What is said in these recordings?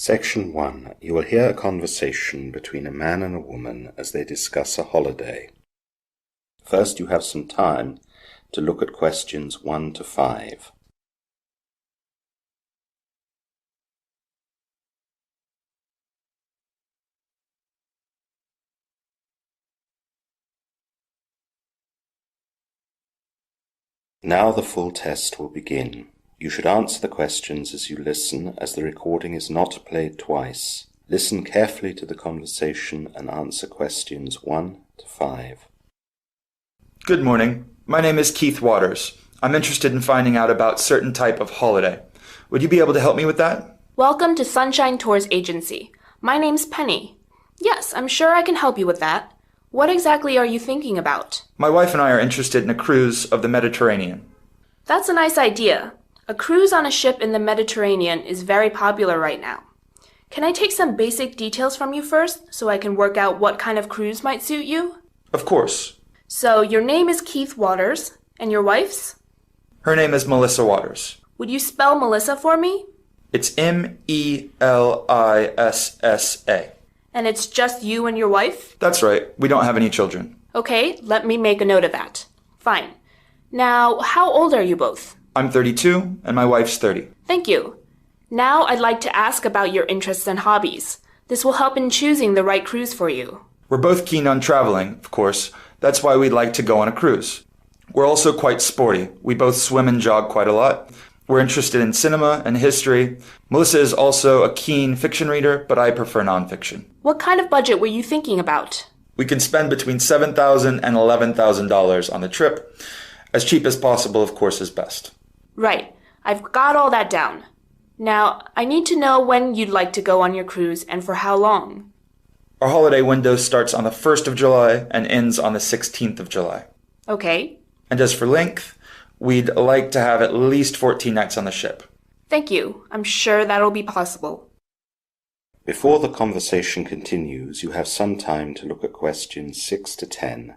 Section 1. You will hear a conversation between a man and a woman as they discuss a holiday. First, you have some time to look at questions 1 to 5. Now the full test will begin. You should answer the questions as you listen, as the recording is not played twice. Listen carefully to the conversation and answer questions 1 to 5. Good morning. My name is Keith Waters. I'm interested in finding out about certain type of holiday. Would you be able to help me with that? Welcome to Sunshine Tours Agency. My name's Penny. Yes, I'm sure I can help you with that. What exactly are you thinking about? My wife and I are interested in a cruise of the Mediterranean. That's a nice idea. A cruise on a ship in the Mediterranean is very popular right now. Can I take some basic details from you first so I can work out what kind of cruise might suit you? Of course. So your name is Keith Waters, and your wife's? Her name is Melissa Waters. Would you spell Melissa for me? It's Melissa. And it's just you and your wife? That's right. We don't have any children. Okay, let me make a note of that. Fine. Now, how old are you both? I'm 32 and my wife's 30. Thank you. Now I'd like to ask about your interests and hobbies. This will help in choosing the right cruise for you. We're both keen on traveling, of course. That's why we'd like to go on a cruise. We're also quite sporty. We both swim and jog quite a lot. We're interested in cinema and history. Melissa is also a keen fiction reader, but I prefer nonfiction. What kind of budget were you thinking about? We can spend between $7,000 and $11,000 on the trip. As cheap as possible, of course, is best. Right. I've got all that down. Now, I need to know when you'd like to go on your cruise and for how long. Our holiday window starts on the 1st of July and ends on the 16th of July. Okay. And as for length, we'd like to have at least 14 nights on the ship. Thank you. I'm sure that'll be possible. Before the conversation continues, you have some time to look at questions 6 to 10.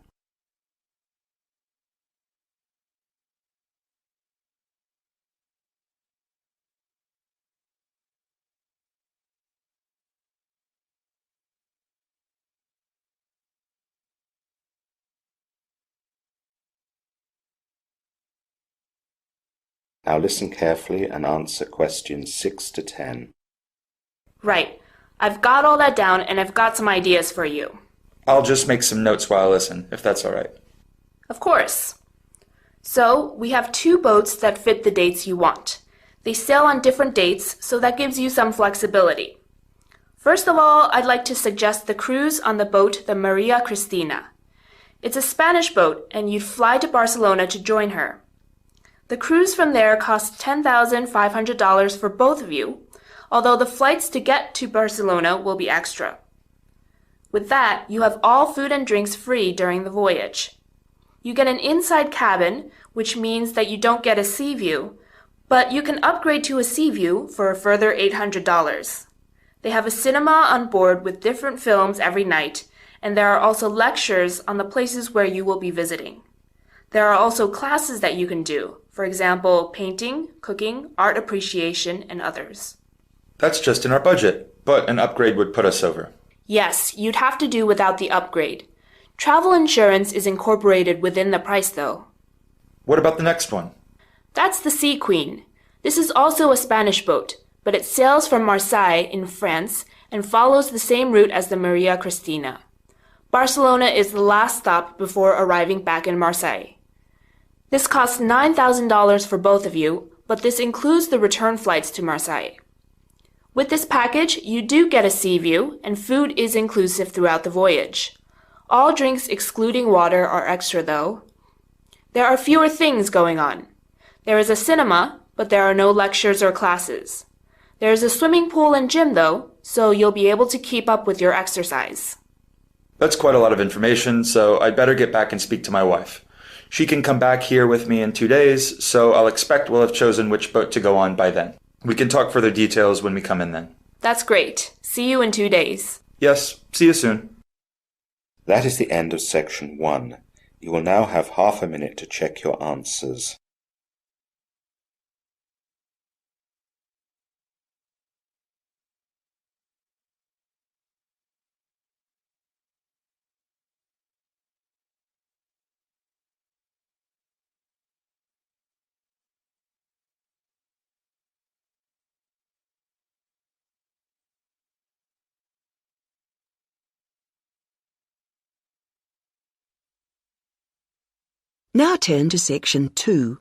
Now listen carefully and answer questions 6 to 10. Right. I've got all that down and I've got some ideas for you. I'll just make some notes while I listen, if that's all right. Of course. So, we have 2 boats that fit the dates you want. They sail on different dates, so that gives you some flexibility. First of all, I'd like to suggest the cruise on the boat the Maria Cristina. It's a Spanish boat, and you'd fly to Barcelona to join her. The cruise from there costs $10,500 for both of you, although the flights to get to Barcelona will be extra. With that, you have all food and drinks free during the voyage. You get an inside cabin, which means that you don't get a sea view, but you can upgrade to a sea view for a further $800. They have a cinema on board with different films every night, and there are also lectures on the places where you will be visiting. There are also classes that you can do, for example, painting, cooking, art appreciation, and others. That's just in our budget, but an upgrade would put us over. Yes, you'd have to do without the upgrade. Travel insurance is incorporated within the price, though. What about the next one? That's the Sea Queen. This is also a Spanish boat, but it sails from Marseille in France and follows the same route as the Maria Cristina. Barcelona is the last stop before arriving back in Marseille. This costs $9,000 for both of you, but this includes the return flights to Marseille. With this package, you do get a sea view, and food is inclusive throughout the voyage. All drinks excluding water are extra, though. There are fewer things going on. There is a cinema, but there are no lectures or classes. There is a swimming pool and gym, though, so you'll be able to keep up with your exercise. That's quite a lot of information, so I'd better get back and speak to my wife. She can come back here with me in 2 days, so I'll expect we'll have chosen which boat to go on by then. We can talk further details when we come in then. That's great. See you in 2 days. Yes, see you soon. That is the end of section 1. You will now have half a minute to check your answers. Now turn to section 2.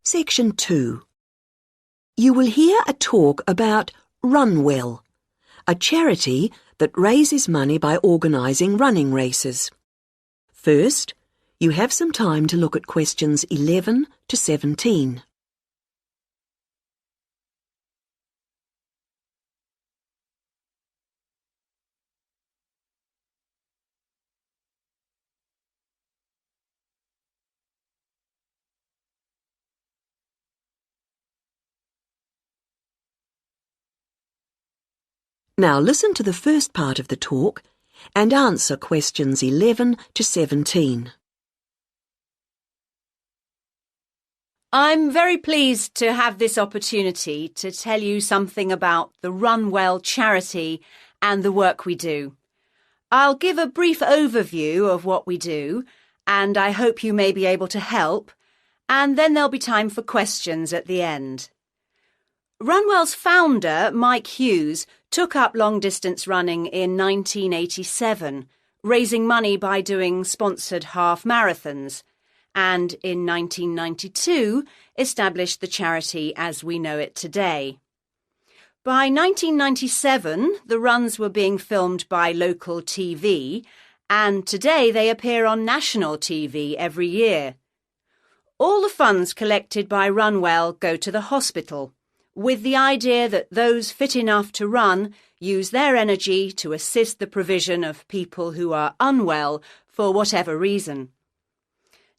Section 2. You will hear a talk about Run Well, a charity that raises money by organising running races. First, you have some time to look at questions 11 to 17. Now listen to the first part of the talk and answer questions 11 to 17. I'm very pleased to have this opportunity to tell you something about the Run Well charity and the work we do. I'll give a brief overview of what we do, and I hope you may be able to help, and then there'll be time for questions at the end. Runwell's founder, Mike Hughes, took up long-distance running in 1987, raising money by doing sponsored half marathons, and in 1992 established the charity as we know it today. By 1997, the runs were being filmed by local TV, and today they appear on national TV every year. All the funds collected by Runwell go to the hospital, with the idea that those fit enough to run use their energy to assist the provision of people who are unwell for whatever reason.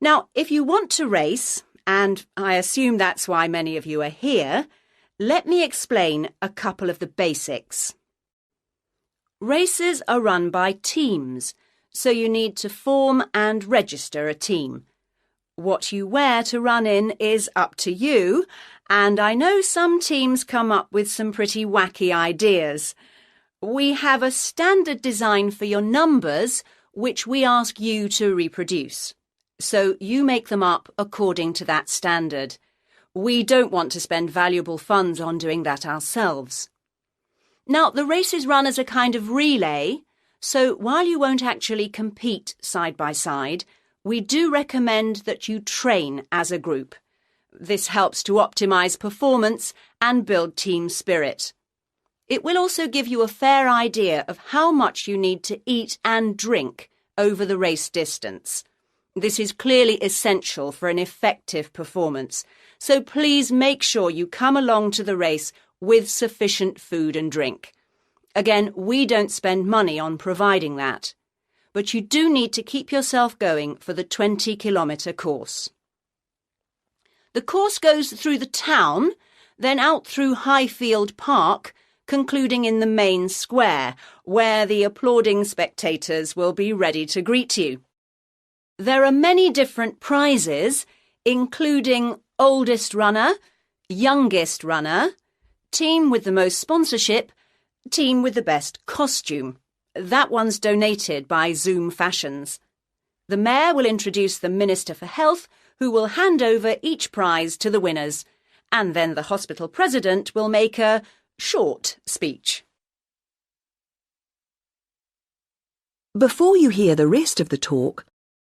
Now, if you want to race, and I assume that's why many of you are here, let me explain a couple of the basics. Races are run by teams, so you need to form and register a team. What you wear to run in is up to you, and I know some teams come up with some pretty wacky ideas. We have a standard design for your numbers, which we ask you to reproduce. So you make them up according to that standard. We don't want to spend valuable funds on doing that ourselves. Now, the race is run as a kind of relay, so while you won't actually compete side by side, we do recommend that you train as a group. This helps to optimise performance and build team spirit. It will also give you a fair idea of how much you need to eat and drink over the race distance. This is clearly essential for an effective performance, so please make sure you come along to the race with sufficient food and drink. Again, we don't spend money on providing that, but you do need to keep yourself going for the 20-kilometre course. The course goes through the town, then out through Highfield Park, concluding in the main square, where the applauding spectators will be ready to greet you. There are many different prizes, including oldest runner, youngest runner, team with the most sponsorship, team with the best costume. That one's donated by Zoom Fashions. The Mayor will introduce the Minister for Health, who will hand over each prize to the winners, and then the hospital president will make a short speech. Before you hear the rest of the talk,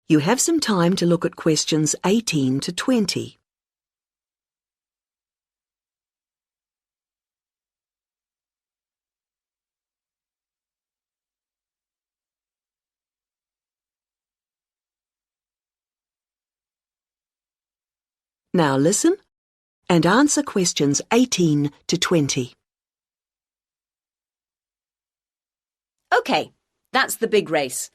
you have some time to look at questions 18 to 20. Now listen and answer questions 18 to 20. OK, that's the big race.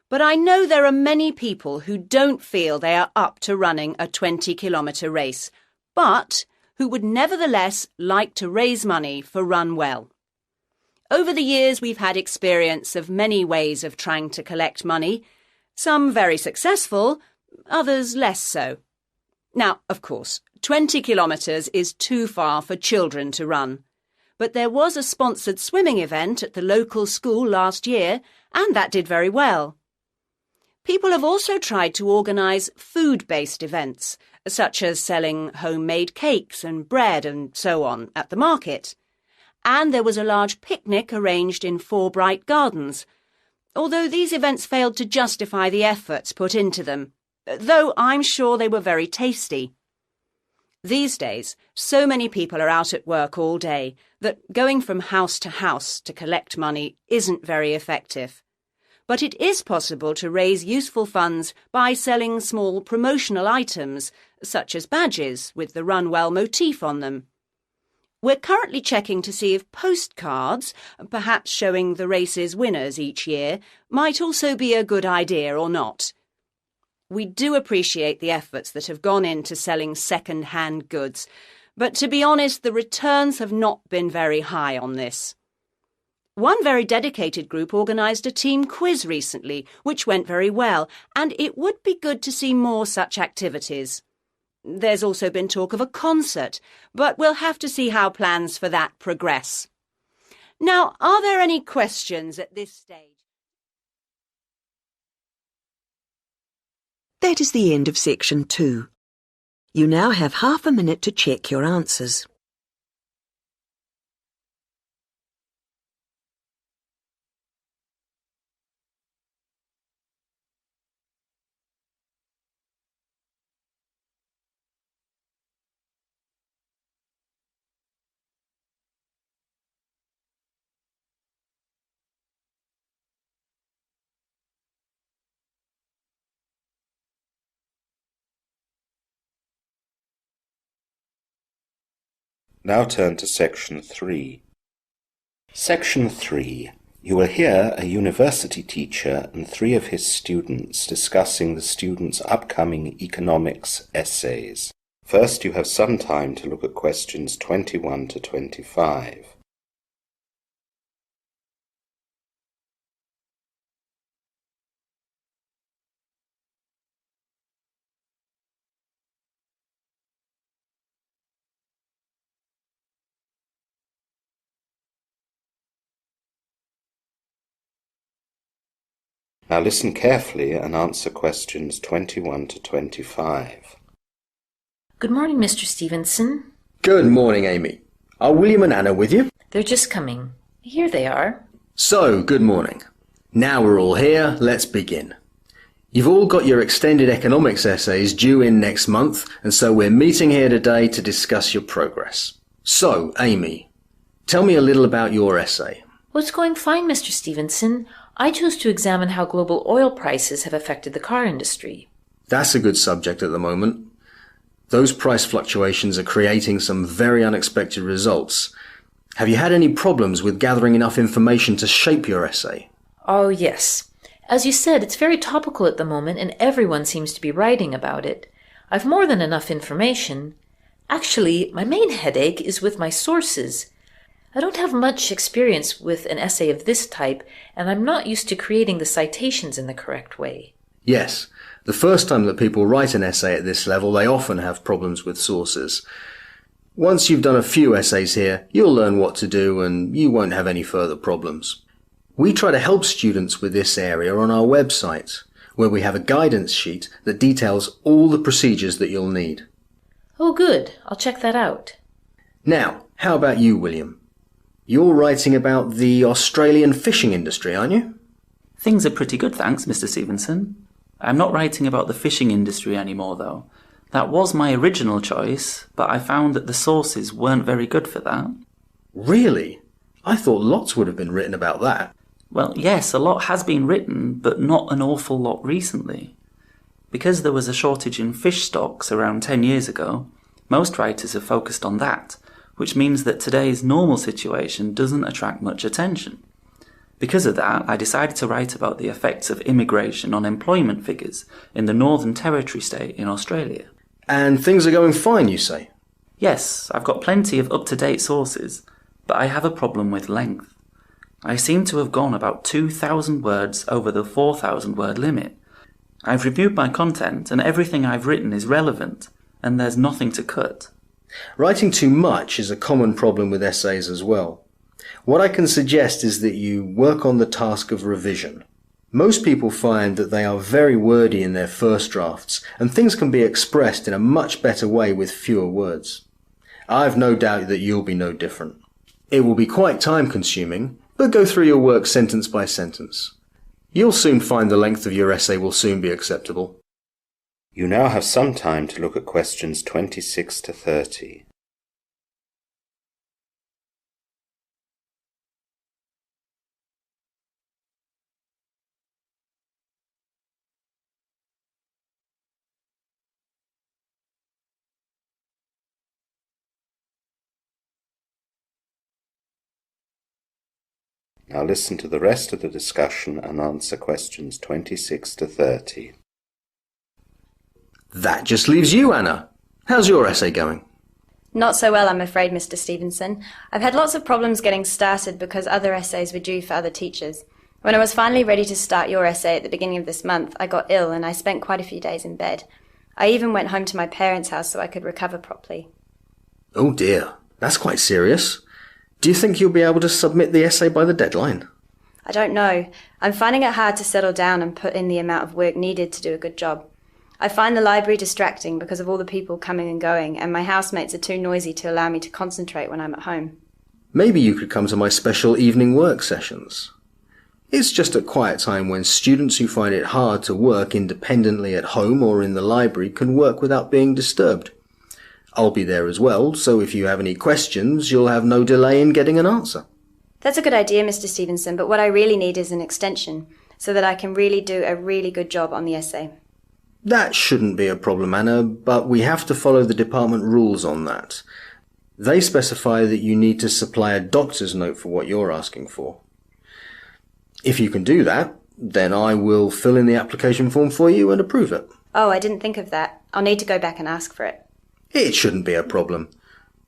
But I know there are many people who don't feel they are up to running a 20-kilometre race, but who would nevertheless like to raise money for Run Well. Over the years, we've had experience of many ways of trying to collect money, some very successful, others less so. Now, of course, 20 kilometres is too far for children to run. But there was a sponsored swimming event at the local school last year, and that did very well. People have also tried to organise food-based events, such as selling homemade cakes and bread and so on at the market. And there was a large picnic arranged in 4 Bright Gardens. although these events failed to justify the efforts put into them, though I'm sure they were very tasty. These days, so many people are out at work all day that going from house to collect money isn't very effective. But it is possible to raise useful funds by selling small promotional items, such as badges with the Run Well motif on them. We're currently checking to see if postcards, perhaps showing the race's winners each year, might also be a good idea or not. We do appreciate the efforts that have gone into selling second-hand goods, but to be honest, the returns have not been very high on this. One very dedicated group organised a team quiz recently, which went very well, and it would be good to see more such activities. There's also been talk of a concert, but we'll have to see how plans for that progress. Now, are there any questions at this stage? That is the end of section 2. You now have half a minute to check your answers. Now turn to Section 3. Section 3. You will hear a university teacher and 3 of his students discussing the students' upcoming economics essays. First, you have some time to look at questions 21 to 25. Now listen carefully and answer questions 21 to 25. Good morning, Mr. Stevenson. Good morning, Amy. Are William and Anna with you? They're just coming. Here they are. So, good morning. Now we're all here, let's begin. You've all got your extended economics essays due in next month, and so we're meeting here today to discuss your progress. So, Amy, tell me a little about your essay. Well, it's going fine, Mr. Stevenson. I chose to examine how global oil prices have affected the car industry. That's a good subject at the moment. Those price fluctuations are creating some very unexpected results. Have you had any problems with gathering enough information to shape your essay? Oh, yes. As you said, it's very topical at the moment, and everyone seems to be writing about it. I've more than enough information. Actually, my main headache is with my sources. I don't have much experience with an essay of this type, and I'm not used to creating the citations in the correct way. Yes, the first time that people write an essay at this level, they often have problems with sources. Once you've done a few essays here, you'll learn what to do and you won't have any further problems. We try to help students with this area on our website, where we have a guidance sheet that details all the procedures that you'll need. Oh, good. I'll check that out. Now, how about you, William? You're writing about the Australian fishing industry, aren't you? Things are pretty good, thanks, Mr. Stevenson. I'm not writing about the fishing industry anymore, though. That was my original choice, but I found that the sources weren't very good for that. Really? I thought lots would have been written about that. Well, yes, a lot has been written, but not an awful lot recently. Because there was a shortage in fish stocks around 10 years ago, most writers have focused on that, which means that today's normal situation doesn't attract much attention. Because of that, I decided to write about the effects of immigration on employment figures in the Northern Territory state in Australia. And things are going fine, you say? Yes, I've got plenty of up-to-date sources, but I have a problem with length. I seem to have gone about 2,000 words over the 4,000 word limit. I've reviewed my content and everything I've written is relevant, and there's nothing to cut. Writing too much is a common problem with essays as well. What I can suggest is that you work on the task of revision. Most people find that they are very wordy in their first drafts, and things can be expressed in a much better way with fewer words. I've no doubt that you'll be no different. It will be quite time-consuming, but go through your work sentence by sentence. You'll soon find the length of your essay will soon be acceptable. You now have some time to look at questions 26 to 30. Now listen to the rest of the discussion and answer questions 26 to 30. That just leaves you, Anna. How's your essay going? Not so well, I'm afraid, Mr. Stevenson. I've had lots of problems getting started because other essays were due for other teachers. When I was finally ready to start your essay at the beginning of this month, I got ill and I spent quite a few days in bed. I even went home to my parents' house so I could recover properly. Oh dear, that's quite serious. Do you think you'll be able to submit the essay by the deadline? I don't know. I'm finding it hard to settle down and put in the amount of work needed to do a good job. I find the library distracting because of all the people coming and going, and my housemates are too noisy to allow me to concentrate when I'm at home. Maybe you could come to my special evening work sessions. It's just at quiet time when students who find it hard to work independently at home or in the library can work without being disturbed. I'll be there as well, so if you have any questions, you'll have no delay in getting an answer. That's a good idea, Mr. Stevenson, but what I really need is an extension, so that I can really do a really good job on the essay. That shouldn't be a problem, Anna, but we have to follow the department rules on that. They specify that you need to supply a doctor's note for what you're asking for. If you can do that, then I will fill in the application form for you and approve it. Oh, I didn't think of that. I'll need to go back and ask for it. It shouldn't be a problem.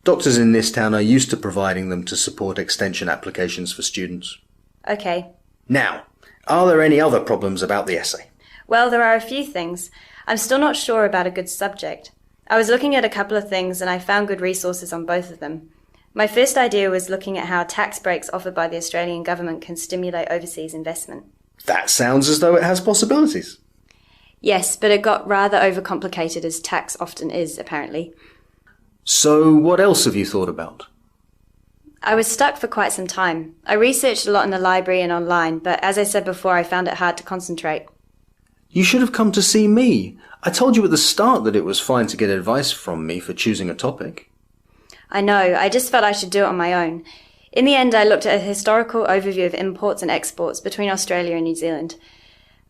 Doctors in this town are used to providing them to support extension applications for students. Okay. Now, are there any other problems about the essay? Well, there are a few things. I'm still not sure about a good subject. I was looking at a couple of things and I found good resources on both of them. My first idea was looking at how tax breaks offered by the Australian government can stimulate overseas investment. That sounds as though it has possibilities. Yes, but it got rather overcomplicated, as tax often is, apparently. So what else have you thought about? I was stuck for quite some time. I researched a lot in the library and online, but as I said before, I found it hard to concentrate. You should have come to see me. I told you at the start that it was fine to get advice from me for choosing a topic. I know, I just felt I should do it on my own. In the end, I looked at a historical overview of imports and exports between Australia and New Zealand.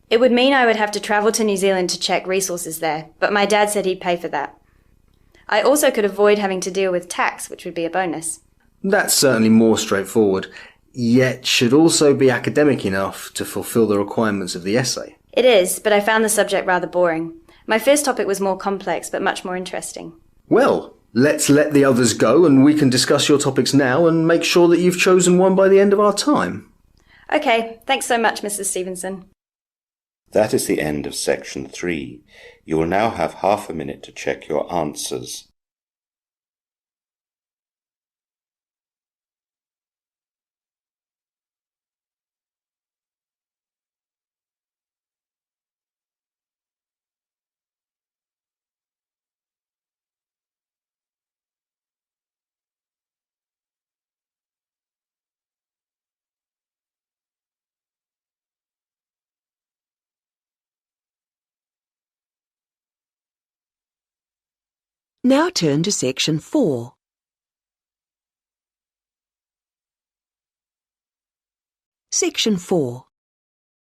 It would mean I would have to travel to New Zealand to check resources there, but my dad said he'd pay for that. I also could avoid having to deal with tax, which would be a bonus. That's certainly more straightforward, yet should also be academic enough to fulfill the requirements of the essay. It is, but I found the subject rather boring. My first topic was more complex, but much more interesting. Well, let's let the others go and we can discuss your topics now and make sure that you've chosen one by the end of our time. Okay, thanks so much, Mrs. Stevenson. That is the end of section 3. You will now have half a minute to check your answers. Now turn to section 4. Section 4.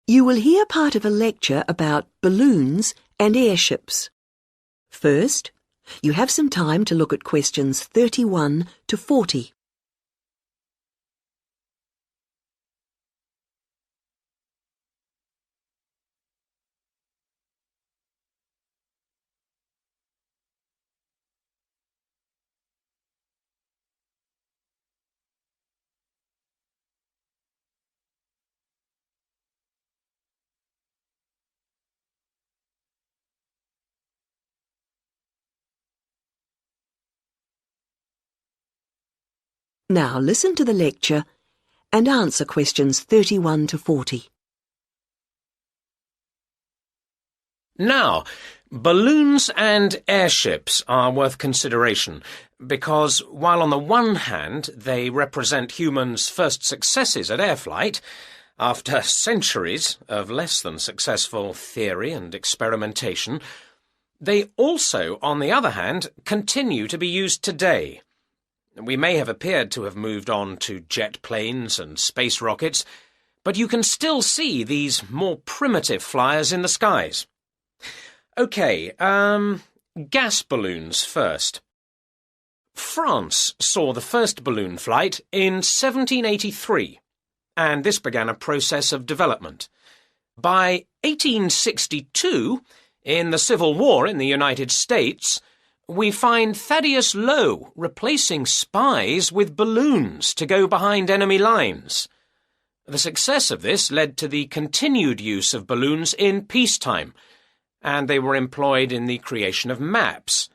You will hear part of a lecture about balloons and airships. First, you have some time to look at questions 31 to 40. Now listen to the lecture and answer questions 31 to 40. Now, balloons and airships are worth consideration because while on the one hand they represent humans' first successes at air flight, After centuries of less than successful theory and experimentation, they also, on the other hand, continue to be used today. We may have appeared to have moved on to jet planes and space rockets, but you can still see these more primitive flyers in the skies. OK, gas balloons first. France saw the first balloon flight in 1783, and this began a process of development. By 1862, in the Civil War in the United States, we find Thaddeus Lowe replacing spies with balloons to go behind enemy lines. The success of this led to the continued use of balloons in peacetime, and they were employed in the creation of maps.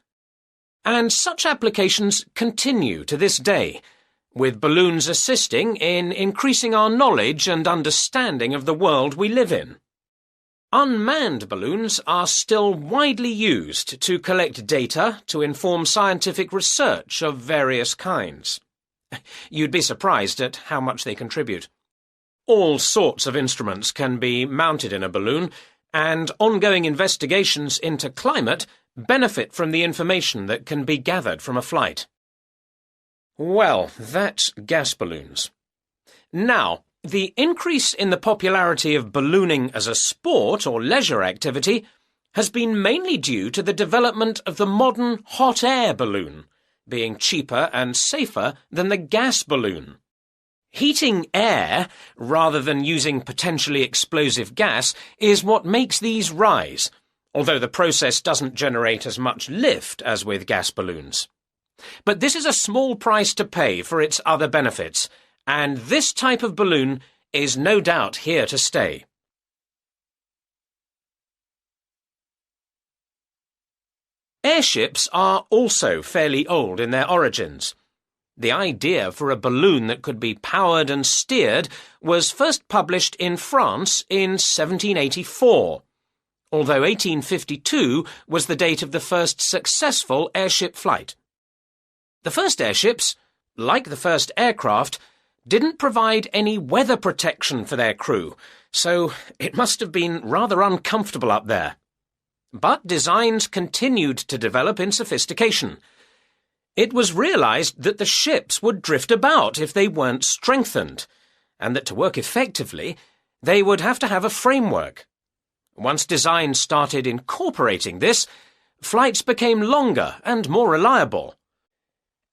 And such applications continue to this day, with balloons assisting in increasing our knowledge and understanding of the world we live in. Unmanned balloons are still widely used to collect data to inform scientific research of various kinds. You'd be surprised at how much they contribute. All sorts of instruments can be mounted in a balloon, and ongoing investigations into climate benefit from the information that can be gathered from a flight. Well, that's gas balloons. Now, the increase in the popularity of ballooning as a sport or leisure activity has been mainly due to the development of the modern hot air balloon, being cheaper and safer than the gas balloon. Heating air, rather than using potentially explosive gas, is what makes these rise, although the process doesn't generate as much lift as with gas balloons. But this is a small price to pay for its other benefits, and this type of balloon is no doubt here to stay. Airships are also fairly old in their origins. The idea for a balloon that could be powered and steered was first published in France in 1784, although 1852 was the date of the first successful airship flight. The first airships, like the first aircraft, didn't provide any weather protection for their crew, so it must have been rather uncomfortable up there. But designs continued to develop in sophistication. It was realized that the ships would drift about if they weren't strengthened, and that to work effectively, they would have to have a framework. Once design started incorporating this, flights became longer and more reliable.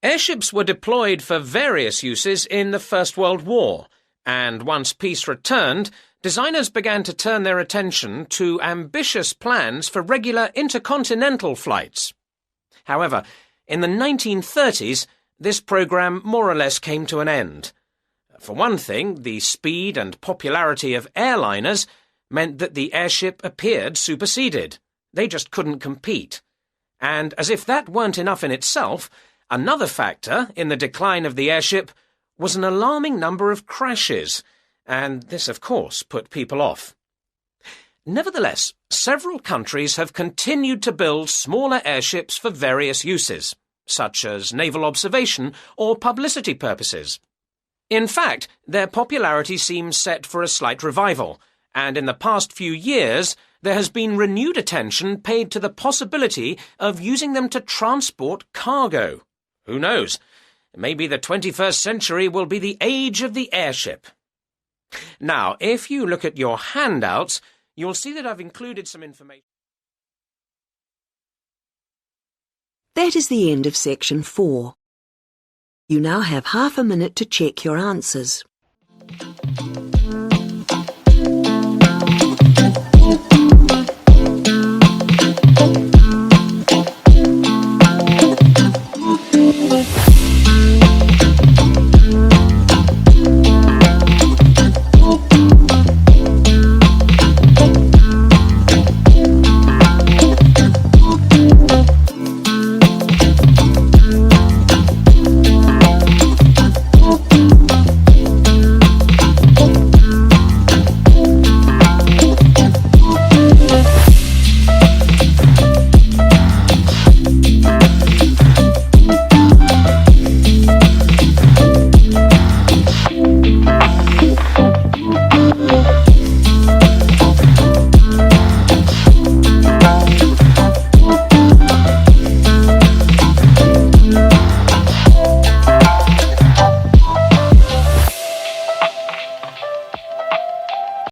Airships were deployed for various uses in the First World War, and once peace returned, designers began to turn their attention to ambitious plans for regular intercontinental flights. However, in the 1930s, this program more or less came to an end. For one thing, the speed and popularity of airliners meant that the airship appeared superseded. They just couldn't compete. And as if that weren't enough in itself, another factor in the decline of the airship was an alarming number of crashes, and this, of course, put people off. Nevertheless, several countries have continued to build smaller airships for various uses, such as naval observation or publicity purposes. In fact, their popularity seems set for a slight revival, and in the past few years there has been renewed attention paid to the possibility of using them to transport cargo. Who knows? Maybe the 21st century will be the age of the airship. Now, if you look at your handouts, you'll see that I've included some information. That is the end of section 4. You now have half a minute to check your answers.